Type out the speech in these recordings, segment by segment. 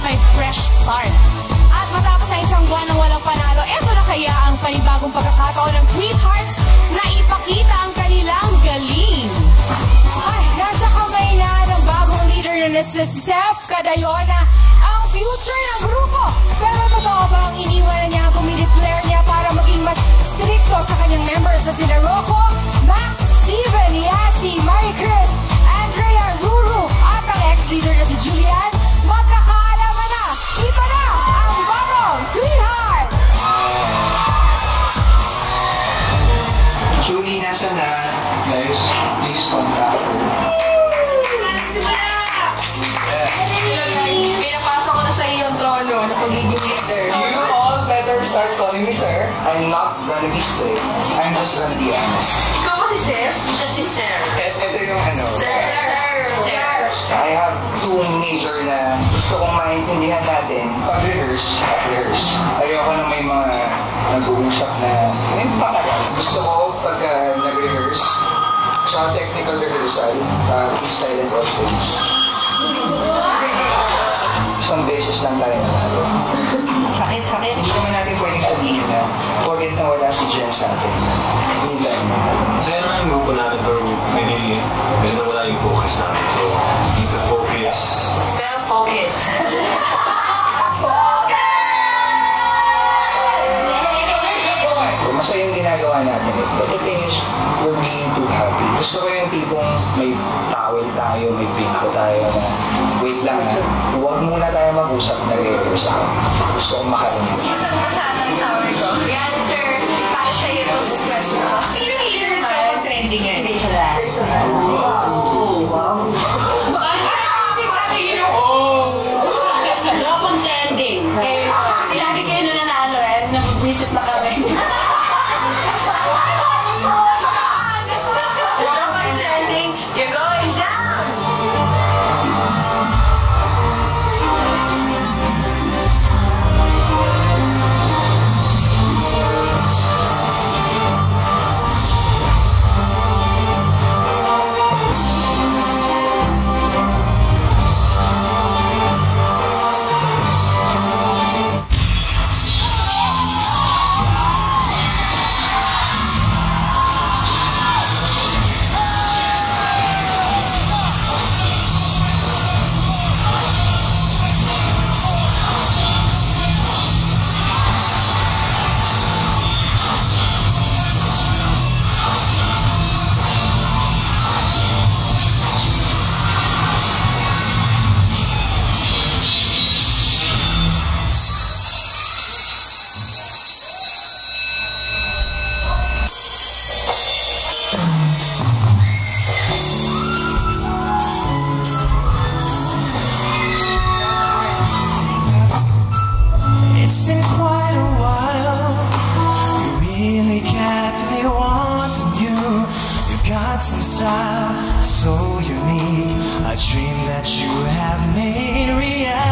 may fresh start. At matapos ang isang buwan ng walang panalo, eto na kaya ang panibagong pagkakataon ng Sweethearts na ipakita ang kanilang galing. Ay, nasa kamay na ng bagong leader na si Seth Cadayona ang future ng grupo. Pero totoo ba ang iniwanan niya ang committed flair niya para maging mas stricto sa kanyang members na sina Rocco, Max, Steven, Yasi, Marie Chris, Andrea, Ruru at ang ex-leader na si Julian? Magkakaalaman na! Ito na ang bagong Sweethearts! Julie, nasa na? Guys, please contact her. Pinapasok ko na sa iyong trono na pagiging leader. You all better start calling me sir. I'm not gonna be strict. I'm just gonna be honest. Ikaw ba si Seth? Siya si Sir. Ito yung ano. Sir. I have two major na gusto kong maintindihan natin. Pag-rehearse. Ayoko na may mga nag-uusap na may pangalan. Gusto ko pagka nag-rehearse, sa technical rehearsal, please silent all phones. Isang beses lang tayo nanalo. Sakit. Hindi naman natin pwedeng sabihin na forget na wala si Jen sa atin. Hindi tayo nanalo. Masaya naman yung grupo natin pero medyo nawala yung focus natin. So, need to focus. Spell focus. Masaya yung ginagawa natin eh. But the thing is, we're being too happy. Gusto ko yung tipong may towel tayo, may pinto tayo na wait lang ha. Huwag muna tayo mag-usap na re-rehearse ako. Gusto kong makarinig. Isang masanang sour ko. Yan, sir. Para sa iyo itong script. Sino yung leader na trending ngayon? Hindi siya lang. Wow. No consending. Lagi kayo nananalo eh. Nag-visit na kami. You're going down. It's been quite a while. You really got me wanting you. You got some style so unique. A dream that you have made reality.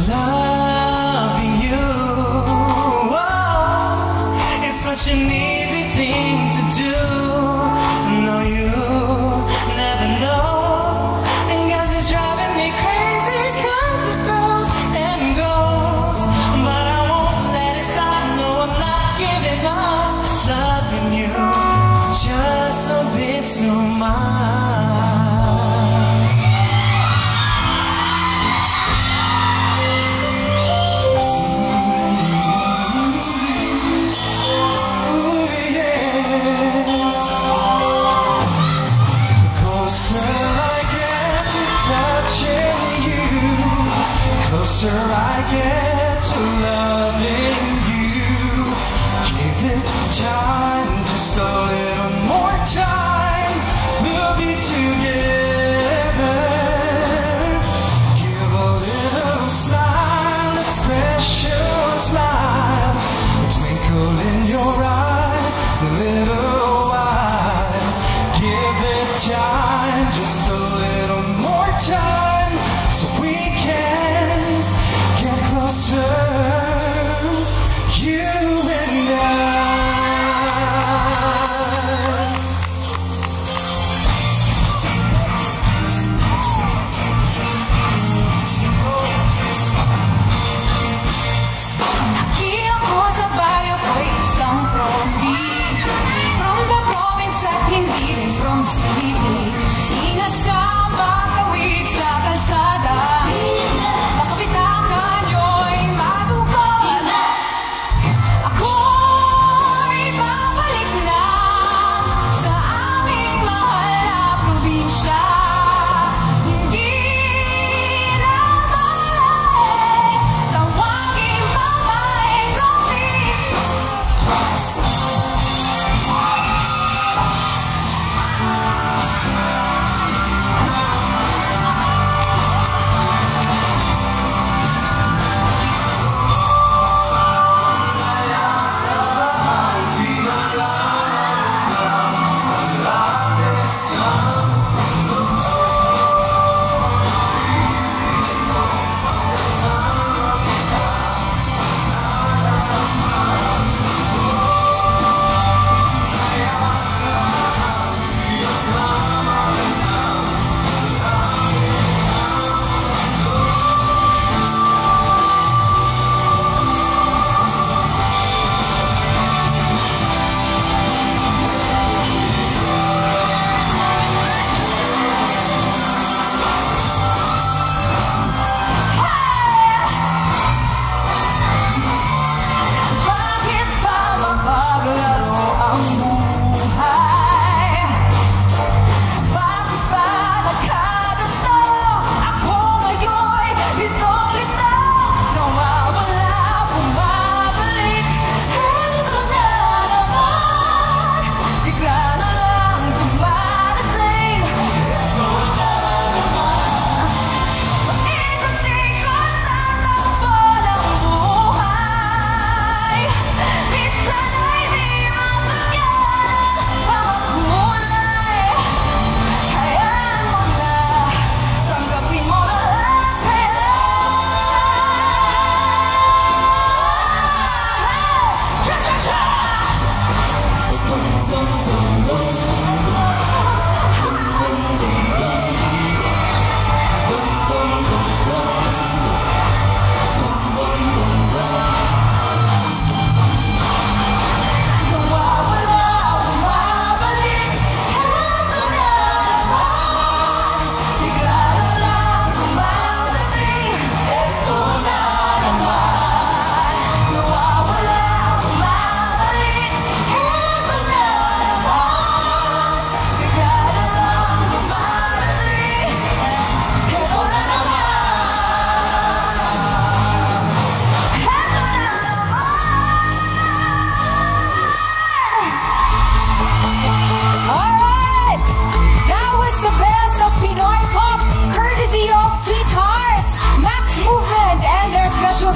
Loving you, oh, it's such an easy thing to do. No, you never know, and guess it's driving me crazy, 'cause it goes and goes, but I won't let it stop. No, I'm not giving up. Loving you just a bit too much. Closer I get to loving you. Give it time, just a little more time. We'll be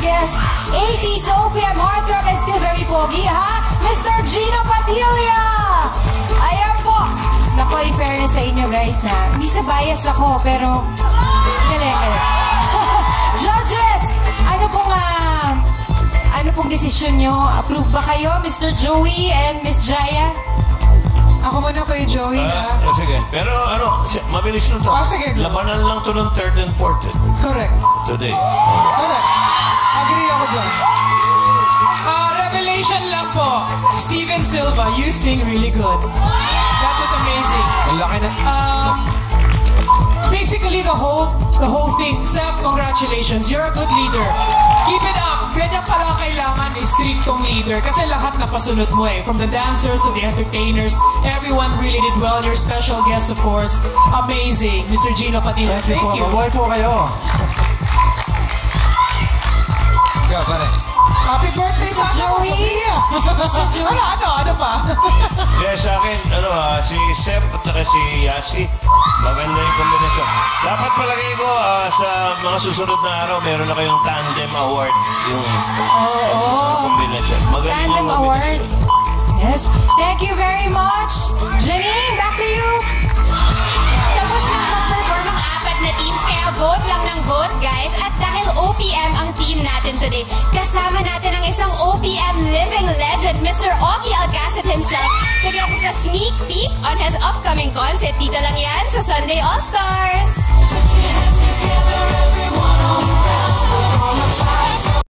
guest, 80s OPM heartthrob and still very pogi, ha? Mr. Gino Padilla! Ayan po. Naku, in fairness sa inyo guys, ha? Hindi sa bias ako, pero galing. Judges, ano pong desisyon nyo? Approve ba kayo, Mr. Joey and Miss Jaya? Ako muna kayo, Joey, ha? Sige. Pero mabilis na to. Sige. Labanan lang to ng 3rd and 4th. Correct. Today. Correct. Agree ako dyan. Revelation lang po. Steven Silva, you sing really good. That was amazing. Laki na. Basically, the whole thing. Seth, congratulations. You're a good leader. Keep it up. Ganyan pala kailangan ni striktong leader. Kasi lahat napasunod mo eh. From the dancers to the entertainers, everyone really did well. Your special guest, of course, amazing. Mr. Gino Padilla, thank you. Mabuhay po kayo. Ikaw, pare. Happy birthday sa akin, Sophia. Ano pa? Yeah, sa akin, si Seth at saka si Yasi. Maganda yung kombinasyon. Dapat palagay ko sa mga susunod na araw, meron na kayong Tandem Award. Yung kombinasyon. Maganda Tandem Award. Yes. Thank you very much. Janine, back to you. Tapos na mag-perform ang apat na teams, kaya vote lang ng vote, guys. At dahil OPM ang team natin today, kasama natin ang isang OPM living legend, Mr. Ogie Alcacid himself. Kaya sa sneak peek on his upcoming concert, dito lang yan sa Sunday All-Stars.